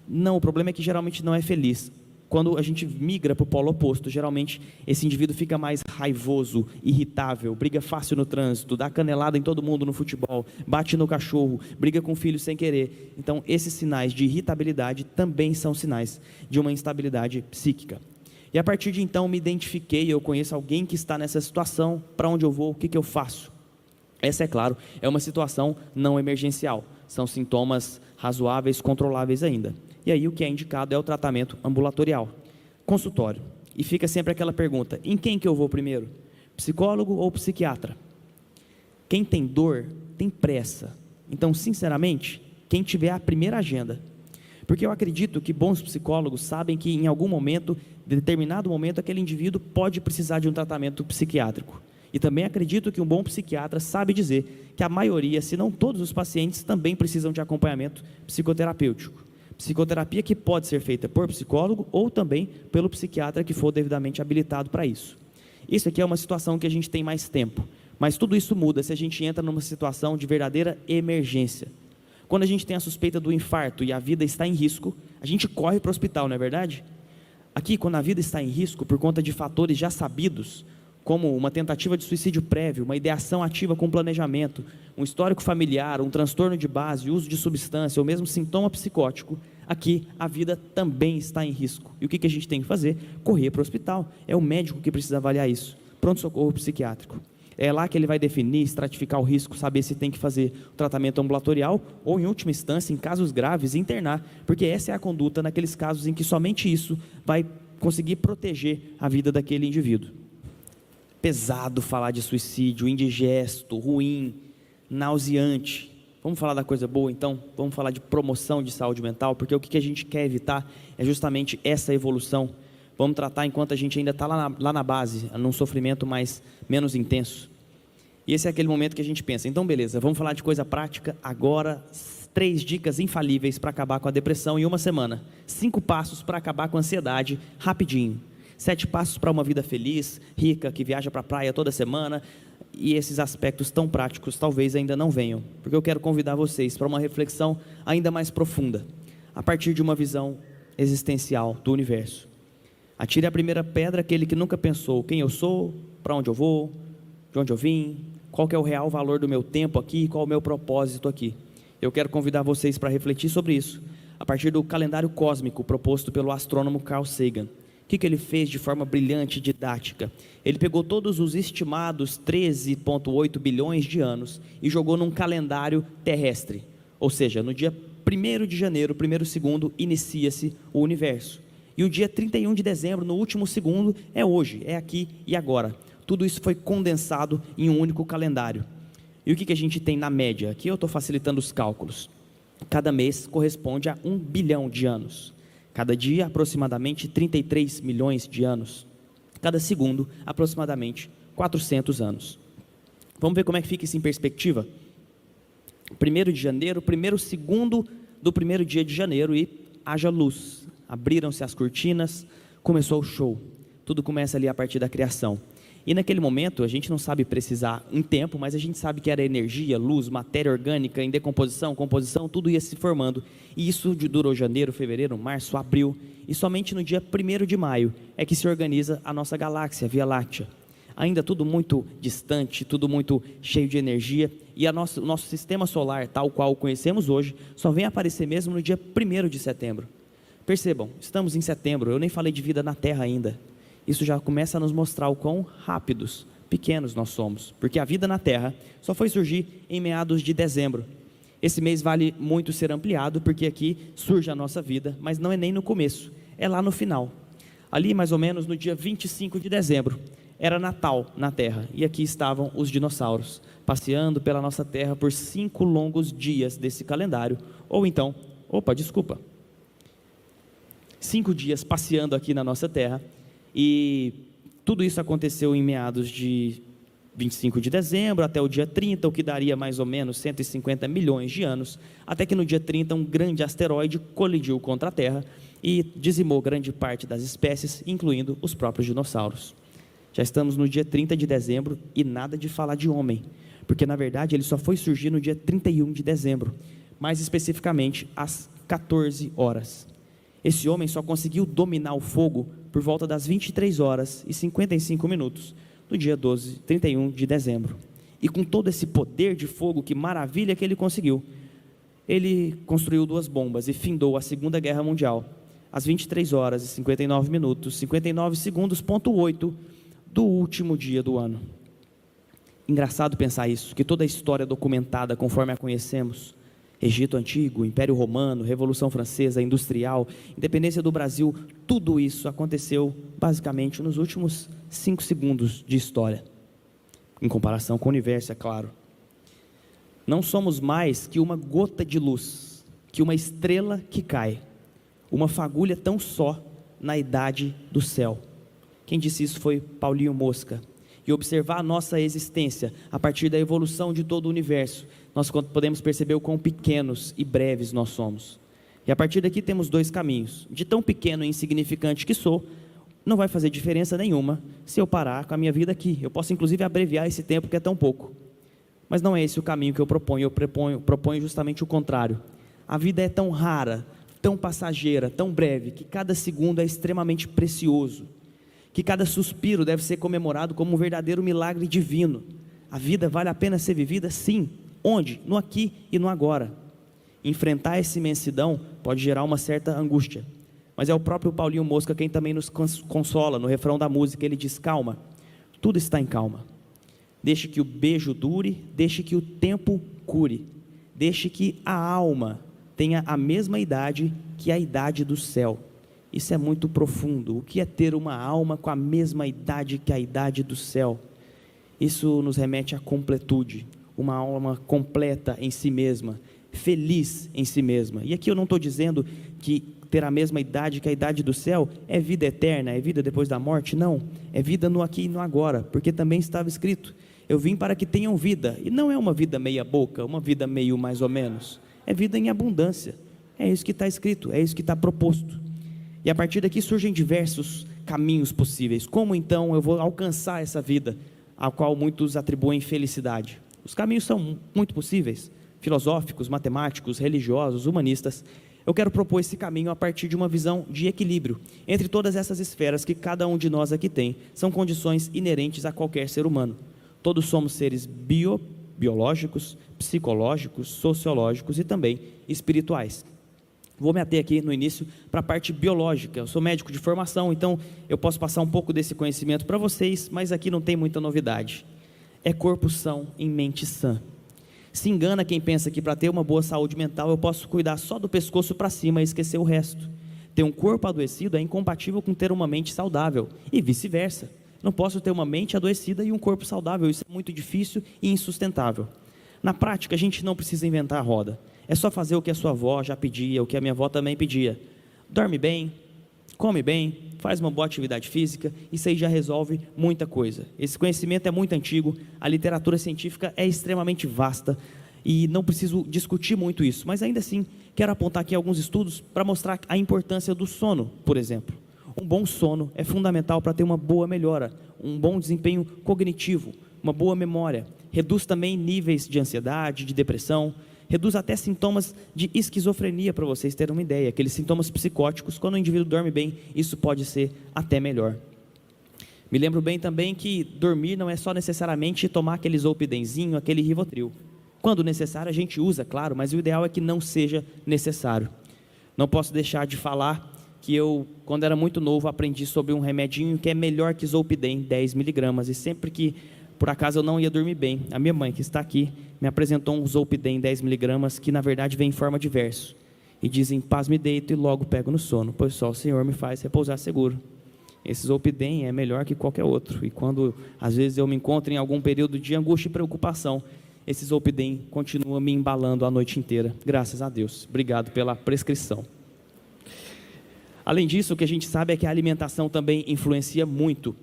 Não, o problema é que geralmente não é feliz. Quando a gente migra para o polo oposto, geralmente esse indivíduo fica mais raivoso, irritável, briga fácil no trânsito, dá canelada em todo mundo no futebol, bate no cachorro, briga com o filho sem querer. Então esses sinais de irritabilidade também são sinais de uma instabilidade psíquica. E a partir de então me identifiquei, eu conheço alguém que está nessa situação, para onde eu vou, o que eu faço? Essa, é claro, é uma situação não emergencial, são sintomas razoáveis, controláveis ainda. E aí o que é indicado é o tratamento ambulatorial, consultório. E fica sempre aquela pergunta: em quem que eu vou primeiro? Psicólogo ou psiquiatra? Quem tem dor tem pressa. Então, sinceramente, quem tiver a primeira agenda. Porque eu acredito que bons psicólogos sabem que em algum momento, em determinado momento, aquele indivíduo pode precisar de um tratamento psiquiátrico. E também acredito que um bom psiquiatra sabe dizer que a maioria, se não todos os pacientes, também precisam de acompanhamento psicoterapêutico. Psicoterapia que pode ser feita por psicólogo ou também pelo psiquiatra que for devidamente habilitado para isso. Isso aqui é uma situação que a gente tem mais tempo, mas tudo isso muda se a gente entra numa situação de verdadeira emergência. Quando a gente tem a suspeita do infarto e a vida está em risco, a gente corre para o hospital, não é verdade? Aqui, quando a vida está em risco por conta de fatores já sabidos, como uma tentativa de suicídio prévio, uma ideação ativa com planejamento, um histórico familiar, um transtorno de base, uso de substância ou mesmo sintoma psicótico, aqui a vida também está em risco. E o que a gente tem que fazer? Correr para o hospital. É o médico que precisa avaliar isso. Pronto-socorro psiquiátrico. É lá que ele vai definir, estratificar o risco, saber se tem que fazer o tratamento ambulatorial ou, em última instância, em casos graves, internar, porque essa é a conduta naqueles casos em que somente isso vai conseguir proteger a vida daquele indivíduo. Pesado falar de suicídio, indigesto, ruim, nauseante. Vamos falar da coisa boa então? Vamos falar de promoção de saúde mental, porque o que a gente quer evitar é justamente essa evolução. Vamos tratar enquanto a gente ainda está lá na base, num sofrimento menos intenso. E esse é aquele momento que a gente pensa, então beleza, vamos falar de coisa prática agora. 3 dicas infalíveis para acabar com a depressão em uma semana. 5 passos para acabar com a ansiedade rapidinho. 7 passos para uma vida feliz, rica, que viaja para a praia toda semana. E esses aspectos tão práticos talvez ainda não venham, porque eu quero convidar vocês para uma reflexão ainda mais profunda, a partir de uma visão existencial do universo. Atire a primeira pedra aquele que nunca pensou quem eu sou, para onde eu vou, de onde eu vim, qual que é o real valor do meu tempo aqui, qual é o meu propósito aqui. Eu quero convidar vocês para refletir sobre isso, a partir do calendário cósmico proposto pelo astrônomo Carl Sagan. O que ele fez de forma brilhante e didática? Ele pegou todos os estimados 13,8 bilhões de anos e jogou num calendário terrestre. Ou seja, no dia 1º de janeiro, 1º segundo, inicia-se o universo. E o dia 31 de dezembro, no último segundo, é hoje, é aqui e agora. Tudo isso foi condensado em um único calendário. E o que a gente tem na média? Aqui eu estou facilitando os cálculos. Cada mês corresponde a 1 bilhão de anos. Cada dia, aproximadamente 33 milhões de anos. Cada segundo, aproximadamente 400 anos. Vamos ver como é que fica isso em perspectiva? 1º de janeiro, 1º segundo do 1º dia de janeiro e haja luz. Abriram-se as cortinas, começou o show. Tudo começa ali a partir da criação. E naquele momento, a gente não sabe precisar em tempo, mas a gente sabe que era energia, luz, matéria orgânica, em decomposição, composição, tudo ia se formando. E isso durou janeiro, fevereiro, março, abril. E somente no dia 1º de maio é que se organiza a nossa galáxia, a Via Láctea. Ainda tudo muito distante, tudo muito cheio de energia. E o nosso sistema solar, tal qual o conhecemos hoje, só vem aparecer mesmo no dia 1º de setembro. Percebam, estamos em setembro, eu nem falei de vida na Terra ainda. Isso já começa a nos mostrar o quão rápidos, pequenos nós somos, porque a vida na Terra só foi surgir em meados de dezembro. Esse mês vale muito ser ampliado, porque aqui surge a nossa vida, mas não é nem no começo, é lá no final. Ali mais ou menos no dia 25 de dezembro, era Natal na Terra, e aqui estavam os dinossauros, passeando pela nossa Terra por 5 longos dias desse calendário, ou então, 5 dias passeando aqui na nossa Terra. E tudo isso aconteceu em meados de 25 de dezembro até o dia 30, o que daria mais ou menos 150 milhões de anos, até que no dia 30 um grande asteroide colidiu contra a Terra e dizimou grande parte das espécies, incluindo os próprios dinossauros. Já estamos no dia 30 de dezembro e nada de falar de homem, porque na verdade ele só foi surgir no dia 31 de dezembro, mais especificamente às 14 horas. Esse homem só conseguiu dominar o fogo por volta das 23 horas e 55 minutos do dia 31 de dezembro. E com todo esse poder de fogo, que maravilha que ele conseguiu, ele construiu 2 bombas e findou a Segunda Guerra Mundial às 23 horas e 59 minutos, 59 segundos, ponto 8 do último dia do ano. Engraçado pensar isso, que toda a história documentada conforme a conhecemos Egito Antigo, Império Romano, Revolução Francesa, Industrial, independência do Brasil, tudo isso aconteceu basicamente nos últimos 5 segundos de história, em comparação com o universo, é claro. Não somos mais que uma gota de luz, que uma estrela que cai, uma fagulha tão só na idade do céu. Quem disse isso foi Paulinho Mosca. E observar a nossa existência a partir da evolução de todo o universo, nós podemos perceber o quão pequenos e breves nós somos. E a partir daqui temos 2 caminhos. De tão pequeno e insignificante que sou, não vai fazer diferença nenhuma se eu parar com a minha vida aqui. Eu posso inclusive abreviar esse tempo que é tão pouco. Mas não é esse o caminho que eu proponho justamente o contrário. A vida é tão rara, tão passageira, tão breve, que cada segundo é extremamente precioso. Que cada suspiro deve ser comemorado como um verdadeiro milagre divino. A vida vale a pena ser vivida? Sim. Onde? No aqui e no agora. Enfrentar essa imensidão pode gerar uma certa angústia, mas é o próprio Paulinho Mosca quem também nos consola. No refrão da música ele diz: calma, tudo está em calma, deixe que o beijo dure, deixe que o tempo cure, deixe que a alma tenha a mesma idade que a idade do céu. Isso é muito profundo. O que é ter uma alma com a mesma idade que a idade do céu? Isso nos remete à completude, uma alma completa em si mesma, feliz em si mesma. E aqui eu não estou dizendo que ter a mesma idade que a idade do céu é vida eterna, é vida depois da morte. Não, é vida no aqui e no agora, porque também estava escrito: eu vim para que tenham vida. E não é uma vida meia boca, uma vida meio mais ou menos, é vida em abundância. É isso que está escrito, é isso que está proposto. E a partir daqui surgem diversos caminhos possíveis. Como então eu vou alcançar essa vida a qual muitos atribuem felicidade? Os caminhos são muito possíveis, filosóficos, matemáticos, religiosos, humanistas. Eu quero propor esse caminho a partir de uma visão de equilíbrio entre todas essas esferas que cada um de nós aqui tem. São condições inerentes a qualquer ser humano. Todos somos seres biológicos, psicológicos, sociológicos e também espirituais. Vou me ater aqui no início para a parte biológica. Eu sou médico de formação, então eu posso passar um pouco desse conhecimento para vocês, mas aqui não tem muita novidade. É corpo são em mente sã. Se engana quem pensa que para ter uma boa saúde mental eu posso cuidar só do pescoço para cima e esquecer o resto. Ter um corpo adoecido é incompatível com ter uma mente saudável e vice-versa. Não posso ter uma mente adoecida e um corpo saudável, isso é muito difícil e insustentável. Na prática a gente não precisa inventar a roda. É só fazer o que a sua avó já pedia, o que a minha avó também pedia. Dorme bem, come bem, faz uma boa atividade física, isso aí já resolve muita coisa. Esse conhecimento é muito antigo, a literatura científica é extremamente vasta e não preciso discutir muito isso, mas ainda assim quero apontar aqui alguns estudos para mostrar a importância do sono, por exemplo. Um bom sono é fundamental para ter uma boa melhora, um bom desempenho cognitivo, uma boa memória. Reduz também níveis de ansiedade, de depressão, reduz até sintomas de esquizofrenia, para vocês terem uma ideia, aqueles sintomas psicóticos. Quando o indivíduo dorme bem, isso pode ser até melhor. Me lembro bem também que dormir não é só necessariamente tomar aquele Zolpidenzinho, aquele Rivotril. Quando necessário a gente usa, claro, mas o ideal é que não seja necessário. Não posso deixar de falar que eu, quando era muito novo, aprendi sobre um remedinho que é melhor que Zolpidem, 10 miligramas, e sempre que por acaso eu não ia dormir bem, a minha mãe, que está aqui, me apresentou um Zolpidem 10 miligramas, que na verdade vem em forma de verso, e dizem: paz me deito e logo pego no sono, pois só o Senhor me faz repousar seguro. Esse Zolpidem é melhor que qualquer outro, e quando às vezes eu me encontro em algum período de angústia e preocupação, esse Zolpidem continua me embalando a noite inteira, graças a Deus. Obrigado pela prescrição. Além disso, o que a gente sabe é que a alimentação também influencia muito.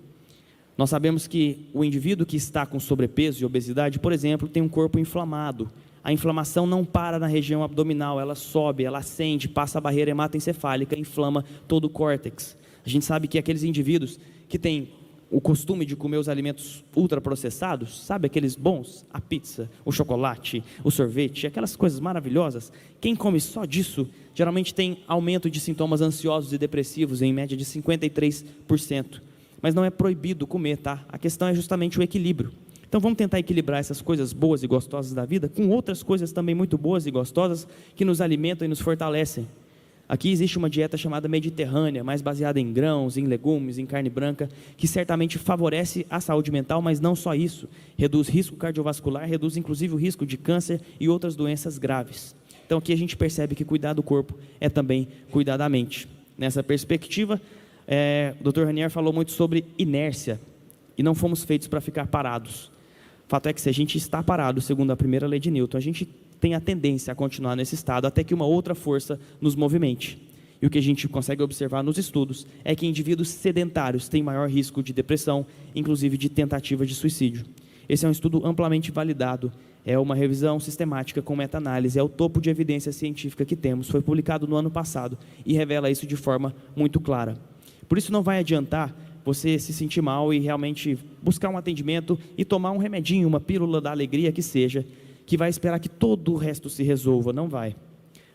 Nós sabemos que o indivíduo que está com sobrepeso e obesidade, por exemplo, tem um corpo inflamado. A inflamação não para na região abdominal, ela sobe, ela ascende, passa a barreira hematoencefálica, inflama todo o córtex. A gente sabe que aqueles indivíduos que têm o costume de comer os alimentos ultraprocessados, sabe aqueles bons? A pizza, o chocolate, o sorvete, aquelas coisas maravilhosas. Quem come só disso, geralmente tem aumento de sintomas ansiosos e depressivos, em média de 53%. Mas não é proibido comer, tá? A questão é justamente o equilíbrio. Então vamos tentar equilibrar essas coisas boas e gostosas da vida com outras coisas também muito boas e gostosas que nos alimentam e nos fortalecem. Aqui existe uma dieta chamada mediterrânea, mais baseada em grãos, em legumes, em carne branca, que certamente favorece a saúde mental, mas não só isso. Reduz risco cardiovascular, reduz inclusive o risco de câncer e outras doenças graves. Então aqui a gente percebe que cuidar do corpo é também cuidar da mente. Nessa perspectiva, o Dr. Ranier falou muito sobre inércia, e não fomos feitos para ficar parados. O fato é que se a gente está parado, segundo a primeira lei de Newton, a gente tem a tendência a continuar nesse estado até que uma outra força nos movimente. E o que a gente consegue observar nos estudos é que indivíduos sedentários têm maior risco de depressão, inclusive de tentativa de suicídio. Esse é um estudo amplamente validado, é uma revisão sistemática com meta-análise, é o topo de evidência científica que temos, foi publicado no ano passado e revela isso de forma muito clara. Por isso não vai adiantar você se sentir mal e realmente buscar um atendimento e tomar um remedinho, uma pílula da alegria que seja, que vai esperar que todo o resto se resolva, não vai.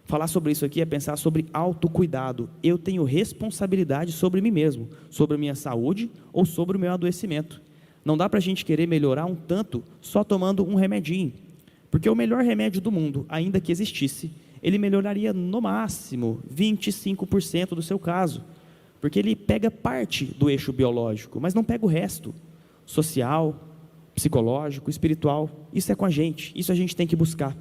Falar sobre isso aqui é pensar sobre autocuidado. Eu tenho responsabilidade sobre mim mesmo, sobre a minha saúde ou sobre o meu adoecimento. Não dá para a gente querer melhorar um tanto só tomando um remedinho, porque o melhor remédio do mundo, ainda que existisse, ele melhoraria no máximo 25% do seu caso, porque ele pega parte do eixo biológico, mas não pega o resto, social, psicológico, espiritual. Isso é com a gente, isso a gente tem que buscar.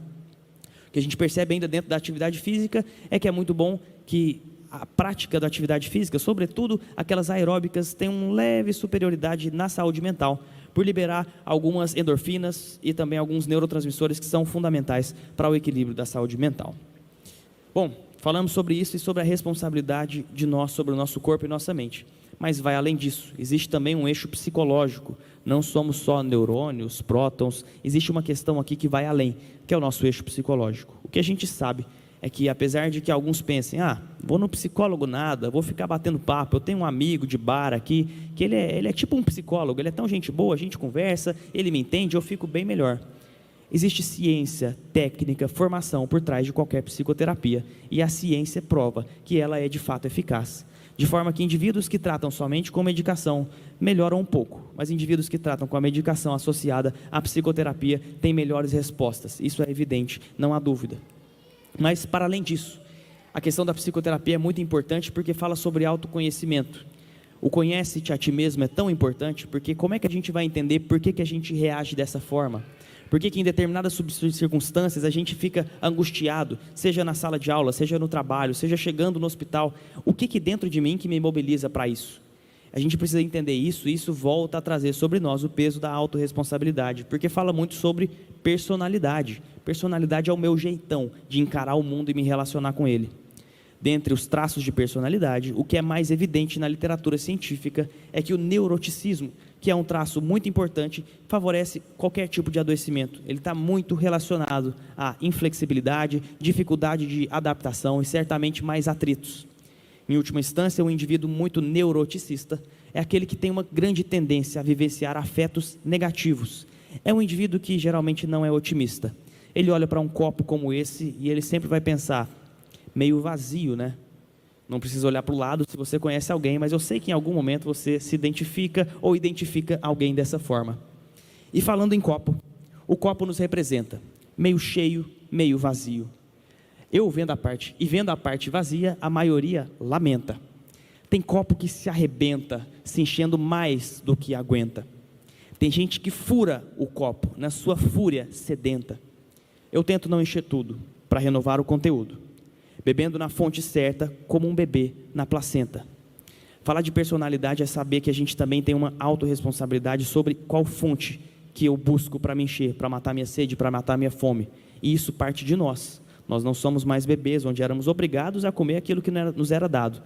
O que a gente percebe ainda dentro da atividade física é que é muito bom que a prática da atividade física, sobretudo aquelas aeróbicas, tem uma leve superioridade na saúde mental, por liberar algumas endorfinas e também alguns neurotransmissores que são fundamentais para o equilíbrio da saúde mental. Bom, falamos sobre isso e sobre a responsabilidade de nós sobre o nosso corpo e nossa mente, mas vai além disso, existe também um eixo psicológico, não somos só neurônios, prótons, existe uma questão aqui que vai além, que é o nosso eixo psicológico. O que a gente sabe é que apesar de que alguns pensem, vou no psicólogo nada, vou ficar batendo papo, eu tenho um amigo de bar aqui, que ele é tipo um psicólogo, ele é tão gente boa, a gente conversa, ele me entende, eu fico bem melhor. Existe ciência, técnica, formação por trás de qualquer psicoterapia, e a ciência prova que ela é de fato eficaz, de forma que indivíduos que tratam somente com medicação melhoram um pouco, mas indivíduos que tratam com a medicação associada à psicoterapia têm melhores respostas, isso é evidente, não há dúvida. Mas, para além disso, a questão da psicoterapia é muito importante porque fala sobre autoconhecimento. O conhece-te a ti mesmo é tão importante porque como é que a gente vai entender por que a gente reage dessa forma? Por que em determinadas circunstâncias a gente fica angustiado, seja na sala de aula, seja no trabalho, seja chegando no hospital? O que dentro de mim que me mobiliza para isso? A gente precisa entender isso e isso volta a trazer sobre nós o peso da autorresponsabilidade, porque fala muito sobre personalidade. Personalidade é o meu jeitão de encarar o mundo e me relacionar com ele. Dentre os traços de personalidade, o que é mais evidente na literatura científica é que o neuroticismo, que é um traço muito importante, favorece qualquer tipo de adoecimento. Ele está muito relacionado à inflexibilidade, dificuldade de adaptação e certamente mais atritos. Em última instância, um indivíduo muito neuroticista é aquele que tem uma grande tendência a vivenciar afetos negativos. É um indivíduo que geralmente não é otimista. Ele olha para um copo como esse e ele sempre vai pensar, meio vazio, né? Não precisa olhar para o lado se você conhece alguém, mas eu sei que em algum momento você se identifica ou identifica alguém dessa forma. E falando em copo, o copo nos representa, meio cheio, meio vazio. Eu vendo a parte vazia, a maioria lamenta. Tem copo que se arrebenta, se enchendo mais do que aguenta. Tem gente que fura o copo, na sua fúria sedenta. Eu tento não encher tudo, para renovar o conteúdo. Bebendo na fonte certa, como um bebê na placenta. Falar de personalidade é saber que a gente também tem uma autorresponsabilidade sobre qual fonte que eu busco para me encher, para matar minha sede, para matar minha fome. E isso parte de nós. Nós não somos mais bebês, onde éramos obrigados a comer aquilo que nos era dado.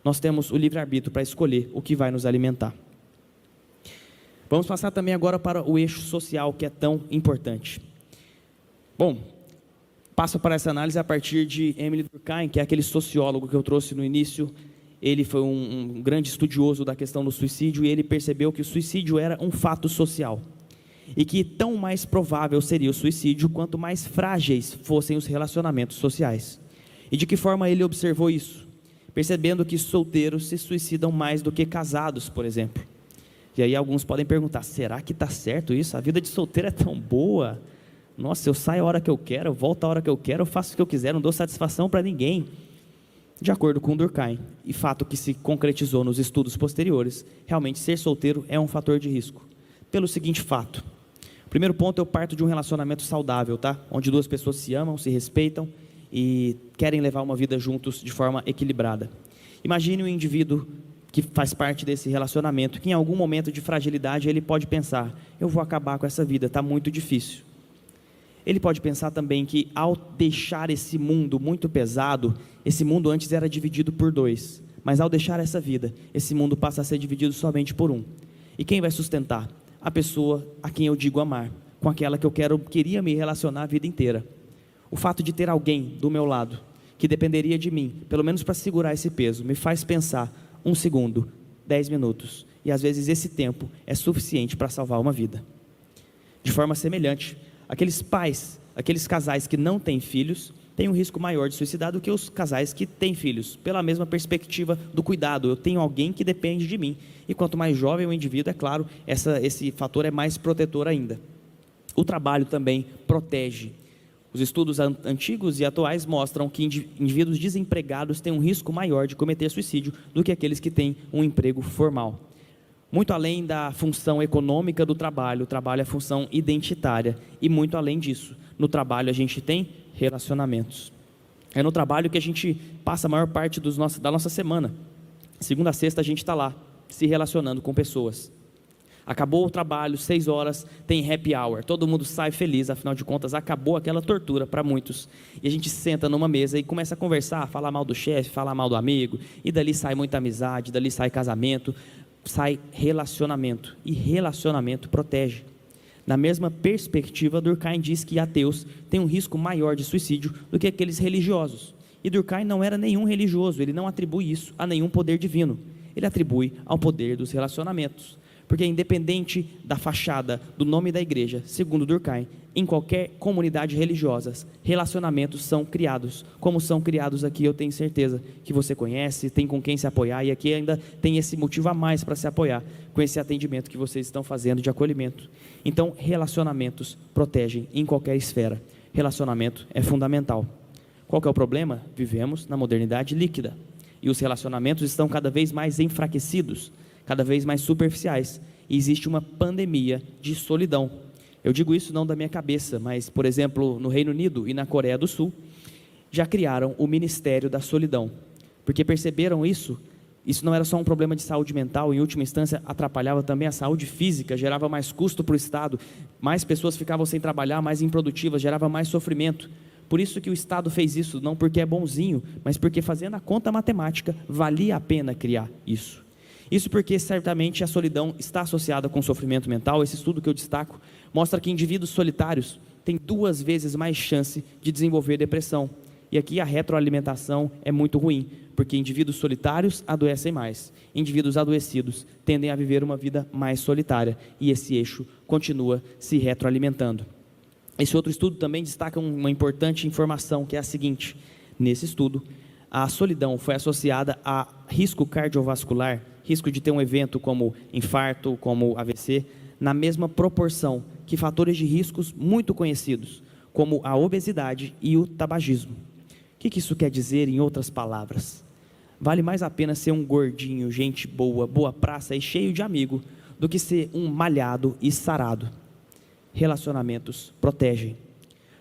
Nós temos o livre-arbítrio para escolher o que vai nos alimentar. Vamos passar também agora para o eixo social, que é tão importante. Bom, passo para essa análise a partir de Emile Durkheim, que é aquele sociólogo que eu trouxe no início. Ele foi um grande estudioso da questão do suicídio e ele percebeu que o suicídio era um fato social. E que tão mais provável seria o suicídio quanto mais frágeis fossem os relacionamentos sociais. E de que forma ele observou isso? Percebendo que solteiros se suicidam mais do que casados, por exemplo. E aí alguns podem perguntar, será que está certo isso? A vida de solteiro é tão boa? Nossa, eu saio a hora que eu quero, eu volto a hora que eu quero, eu faço o que eu quiser, não dou satisfação para ninguém. De acordo com Durkheim, e fato que se concretizou nos estudos posteriores, realmente ser solteiro é um fator de risco. Pelo seguinte fato. O primeiro ponto, eu parto de um relacionamento saudável, tá? Onde duas pessoas se amam, se respeitam e querem levar uma vida juntos de forma equilibrada. Imagine um indivíduo que faz parte desse relacionamento, que em algum momento de fragilidade ele pode pensar: eu vou acabar com essa vida, está muito difícil. Ele pode pensar também que ao deixar esse mundo muito pesado, esse mundo antes era dividido por dois, mas ao deixar essa vida, esse mundo passa a ser dividido somente por um. E quem vai sustentar? A pessoa a quem eu digo amar, com aquela que eu queria me relacionar a vida inteira. O fato de ter alguém do meu lado, que dependeria de mim, pelo menos para segurar esse peso, me faz pensar 1 segundo, 10 minutos, e às vezes esse tempo é suficiente para salvar uma vida. De forma semelhante, aqueles pais, aqueles casais que não têm filhos, têm um risco maior de suicidar do que os casais que têm filhos, pela mesma perspectiva do cuidado. Eu tenho alguém que depende de mim, e quanto mais jovem o indivíduo, é claro, esse fator é mais protetor ainda. O trabalho também protege. Os estudos antigos e atuais mostram que indivíduos desempregados têm um risco maior de cometer suicídio do que aqueles que têm um emprego formal. Muito além da função econômica do trabalho, o trabalho é função identitária, e muito além disso, no trabalho a gente tem relacionamentos. É no trabalho que a gente passa a maior parte da nossa semana. Segunda a sexta a gente está lá, se relacionando com pessoas. Acabou o trabalho, 6 horas, tem happy hour, todo mundo sai feliz, afinal de contas acabou aquela tortura para muitos, e a gente senta numa mesa e começa a conversar, falar mal do chefe, falar mal do amigo, e dali sai muita amizade, dali sai casamento, sai relacionamento, e relacionamento protege. Na mesma perspectiva, Durkheim diz que ateus têm um risco maior de suicídio do que aqueles religiosos, e Durkheim não era nenhum religioso, ele não atribui isso a nenhum poder divino, ele atribui ao poder dos relacionamentos. Porque independente da fachada, do nome da igreja, segundo Durkheim, em qualquer comunidade religiosa, relacionamentos são criados, como são criados aqui, eu tenho certeza que você conhece, tem com quem se apoiar, e aqui ainda tem esse motivo a mais para se apoiar, com esse atendimento que vocês estão fazendo de acolhimento. Então, relacionamentos protegem em qualquer esfera, relacionamento é fundamental. Qual que é o problema? Vivemos na modernidade líquida, e os relacionamentos estão cada vez mais enfraquecidos, cada vez mais superficiais, e existe uma pandemia de solidão. Eu digo isso não da minha cabeça, mas, por exemplo, no Reino Unido e na Coreia do Sul, já criaram o Ministério da Solidão, porque perceberam isso não era só um problema de saúde mental, em última instância atrapalhava também a saúde física, gerava mais custo para o Estado, mais pessoas ficavam sem trabalhar, mais improdutivas, gerava mais sofrimento. Por isso que o Estado fez isso, não porque é bonzinho, mas porque fazendo a conta matemática, valia a pena criar isso. Isso porque certamente a solidão está associada com o sofrimento mental. Esse estudo que eu destaco mostra que indivíduos solitários têm 2 vezes mais chance de desenvolver depressão. E aqui a retroalimentação é muito ruim, porque indivíduos solitários adoecem mais. Indivíduos adoecidos tendem a viver uma vida mais solitária, e esse eixo continua se retroalimentando. Esse outro estudo também destaca uma importante informação, que é a seguinte: nesse estudo, a solidão foi associada a risco cardiovascular, risco de ter um evento como infarto, como AVC, na mesma proporção que fatores de riscos muito conhecidos, como a obesidade e o tabagismo. O que isso quer dizer em outras palavras? Vale mais a pena ser um gordinho, gente boa, boa praça e cheio de amigo, do que ser um malhado e sarado. Relacionamentos protegem.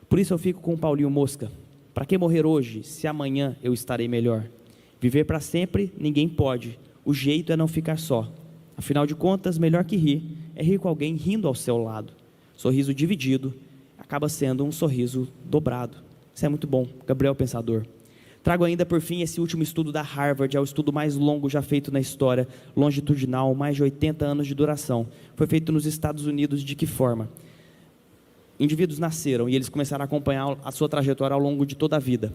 Por isso eu fico com o Paulinho Mosca. Para que morrer hoje, se amanhã eu estarei melhor? Viver para sempre, ninguém pode. O jeito é não ficar só. Afinal de contas, melhor que rir, é rir com alguém rindo ao seu lado. Sorriso dividido acaba sendo um sorriso dobrado. Isso é muito bom, Gabriel Pensador. Trago ainda por fim esse último estudo da Harvard, é o estudo mais longo já feito na história, longitudinal, mais de 80 anos de duração. Foi feito nos Estados Unidos. De que forma? Indivíduos nasceram e eles começaram a acompanhar a sua trajetória ao longo de toda a vida.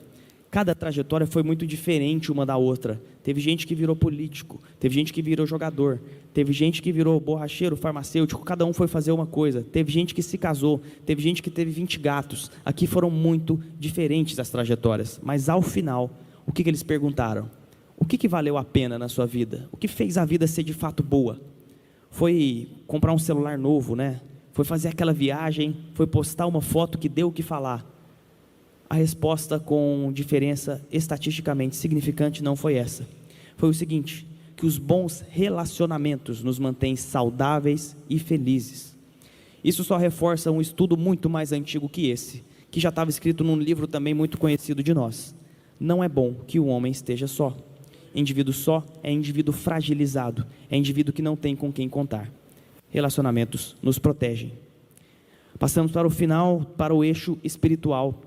Cada trajetória foi muito diferente uma da outra. Teve gente que virou político, teve gente que virou jogador, teve gente que virou borracheiro, farmacêutico, cada um foi fazer uma coisa. Teve gente que se casou, teve gente que teve 20 gatos. Aqui foram muito diferentes as trajetórias, mas ao final, o que eles perguntaram? O que valeu a pena na sua vida? O que fez a vida ser de fato boa? Foi comprar um celular novo, né? Foi fazer aquela viagem, foi postar uma foto que deu o que falar. A resposta, com diferença estatisticamente significante, não foi essa. Foi o seguinte: que os bons relacionamentos nos mantêm saudáveis e felizes. Isso só reforça um estudo muito mais antigo que esse, que já estava escrito num livro também muito conhecido de nós. Não é bom que o homem esteja só. Indivíduo só é indivíduo fragilizado, é indivíduo que não tem com quem contar. Relacionamentos nos protegem. Passamos para o final, para o eixo espiritual.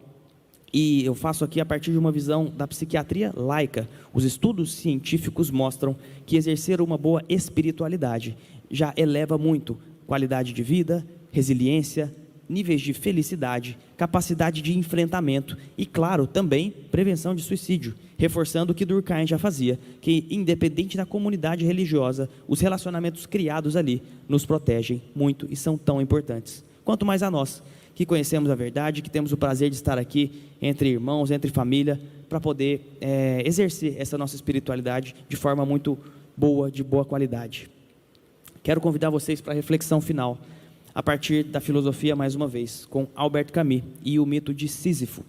E eu faço aqui a partir de uma visão da psiquiatria laica. Os estudos científicos mostram que exercer uma boa espiritualidade já eleva muito qualidade de vida, resiliência, níveis de felicidade, capacidade de enfrentamento e, claro, também prevenção de suicídio, reforçando o que Durkheim já fazia, que independente da comunidade religiosa, os relacionamentos criados ali nos protegem muito e são tão importantes. Quanto mais a nós, que conhecemos a verdade, que temos o prazer de estar aqui entre irmãos, entre família, para poder exercer essa nossa espiritualidade de forma muito boa, de boa qualidade. Quero convidar vocês para a reflexão final, a partir da filosofia mais uma vez, com Albert Camus e o mito de Sísifo.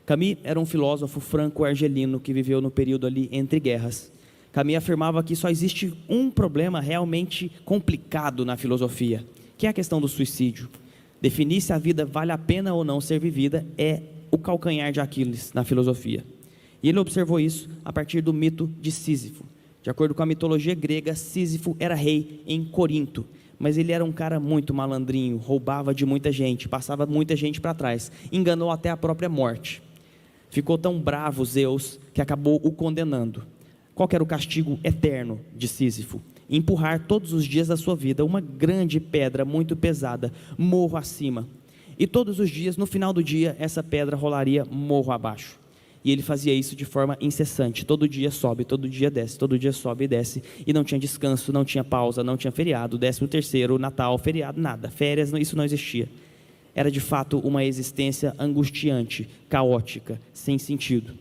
Camus era um filósofo franco-argelino que viveu no período ali entre guerras. Camus afirmava que só existe um problema realmente complicado na filosofia, que é a questão do suicídio. Definir se a vida vale a pena ou não ser vivida é o calcanhar de Aquiles na filosofia. E ele observou isso a partir do mito de Sísifo. De acordo com a mitologia grega, Sísifo era rei em Corinto, mas ele era um cara muito malandrinho, roubava de muita gente, passava muita gente para trás, enganou até a própria morte. Ficou tão bravo Zeus que acabou o condenando. Qual que era o castigo eterno de Sísifo? Empurrar todos os dias da sua vida uma grande pedra muito pesada, morro acima. E todos os dias, no final do dia, essa pedra rolaria morro abaixo. E ele fazia isso de forma incessante, todo dia sobe, todo dia desce, todo dia sobe e desce, e não tinha descanso, não tinha pausa, não tinha feriado, 13º, Natal, feriado, nada, férias, isso não existia. Era de fato uma existência angustiante, caótica, sem sentido.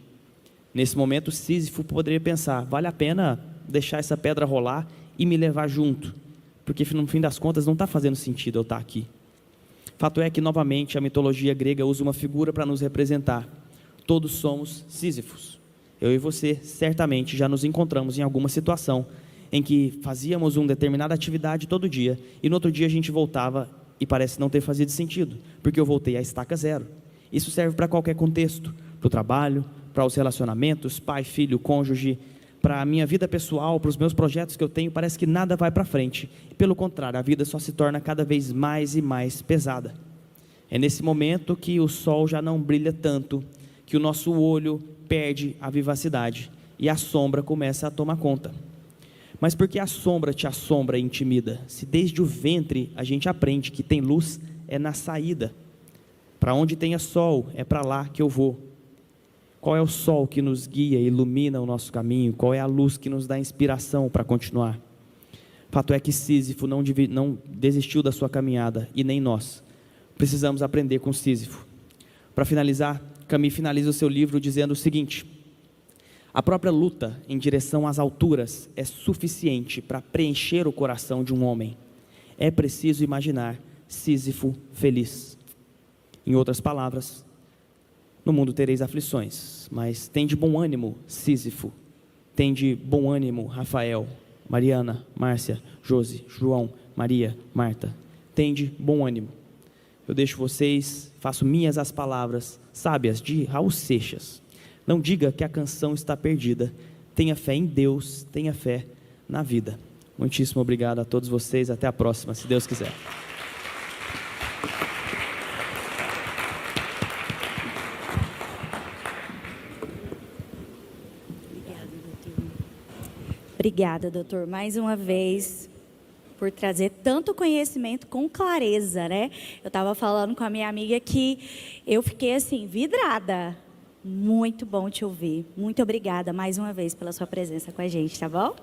Nesse momento, Sísifo poderia pensar, vale a pena deixar essa pedra rolar e me levar junto, porque no fim das contas não está fazendo sentido eu estar aqui. Fato é que novamente a mitologia grega usa uma figura para nos representar. Todos somos Sísifos. Eu e você certamente já nos encontramos em alguma situação em que fazíamos uma determinada atividade todo dia e no outro dia a gente voltava e parece não ter fazido sentido, porque eu voltei à estaca zero. Isso serve para qualquer contexto, para o trabalho, para os relacionamentos, pai, filho, cônjuge, para a minha vida pessoal, para os meus projetos que eu tenho, parece que nada vai para frente. Pelo contrário, a vida só se torna cada vez mais e mais pesada. É nesse momento que o sol já não brilha tanto, que o nosso olho perde a vivacidade e a sombra começa a tomar conta. Mas por que a sombra te assombra e intimida? Se desde o ventre a gente aprende que tem luz, é na saída. Para onde tenha sol, é para lá que eu vou. Qual é o sol que nos guia e ilumina o nosso caminho? Qual é a luz que nos dá inspiração para continuar? Fato é que Sísifo não desistiu da sua caminhada, e nem nós. Precisamos aprender com Sísifo. Para finalizar, Camus finaliza o seu livro dizendo o seguinte: a própria luta em direção às alturas é suficiente para preencher o coração de um homem. É preciso imaginar Sísifo feliz. Em outras palavras, no mundo tereis aflições, mas tende bom ânimo, Sísifo. Tende bom ânimo, Rafael, Mariana, Márcia, Josi, João, Maria, Marta. Tende bom ânimo. Eu deixo vocês, faço minhas as palavras sábias de Raul Seixas. Não diga que a canção está perdida. Tenha fé em Deus, tenha fé na vida. Muitíssimo obrigado a todos vocês. Até a próxima, se Deus quiser. Obrigada, doutor, mais uma vez, por trazer tanto conhecimento com clareza, né? Eu estava falando com a minha amiga que eu fiquei assim, vidrada. Muito bom te ouvir. Muito obrigada mais uma vez pela sua presença com a gente, tá bom?